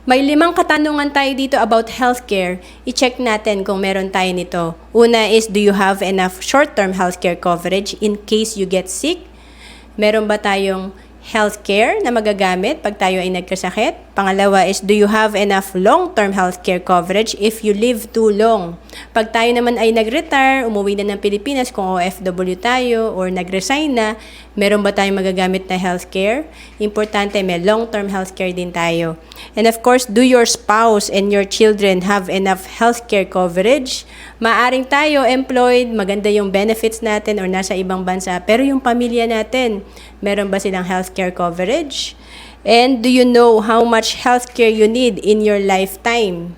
May 5 katanungan tayo dito about healthcare. I-check natin kung meron tayo nito. Una is, do you have enough short-term healthcare coverage in case you get sick? Meron ba tayong healthcare na magagamit pag tayo ay nagkasakit? Pangalawa is, do you have enough long-term healthcare coverage if you live too long? Pag tayo naman ay nag-retire, umuwi na ng Pilipinas kung OFW tayo or nag-resign na, meron ba tayong magagamit na healthcare? Importante, may long-term healthcare din tayo. And of course, do your spouse and your children have enough healthcare coverage? Maaring tayo employed, maganda yung benefits natin or nasa ibang bansa, pero yung pamilya natin, meron ba silang healthcare coverage? And do you know how much healthcare you need in your lifetime?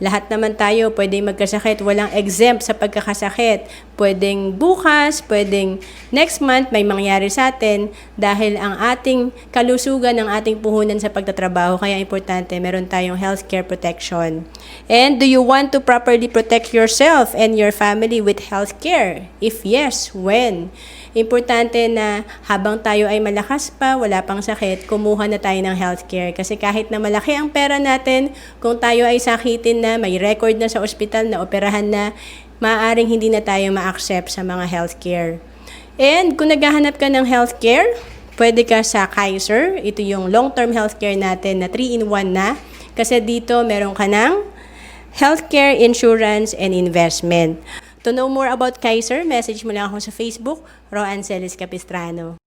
Lahat naman tayo pwedeng magkasakit, walang exempt sa pagkakasakit. Pwedeng bukas, pwedeng next month may mangyari sa atin dahil ang ating kalusugan ng ating puhunan sa pagtatrabaho. Kaya importante, meron tayong healthcare protection. And do you want to properly protect yourself and your family with healthcare? If yes, when? Importante na habang tayo ay malakas pa, wala pang sakit, kumuha na tayo ng healthcare. Kasi kahit na malaki ang pera natin, kung tayo ay sakitin na, may record na sa ospital, na operahan na, maaaring hindi na tayo ma-accept sa mga healthcare. And kung naghahanap ka ng healthcare, pwede ka sa Kaiser. Ito yung long-term healthcare natin na 3-in-1 na. Kasi dito meron ka ng healthcare, insurance, and investment. To know more about Kaiser, message mo lang ako sa Facebook, Roancelis Capistrano.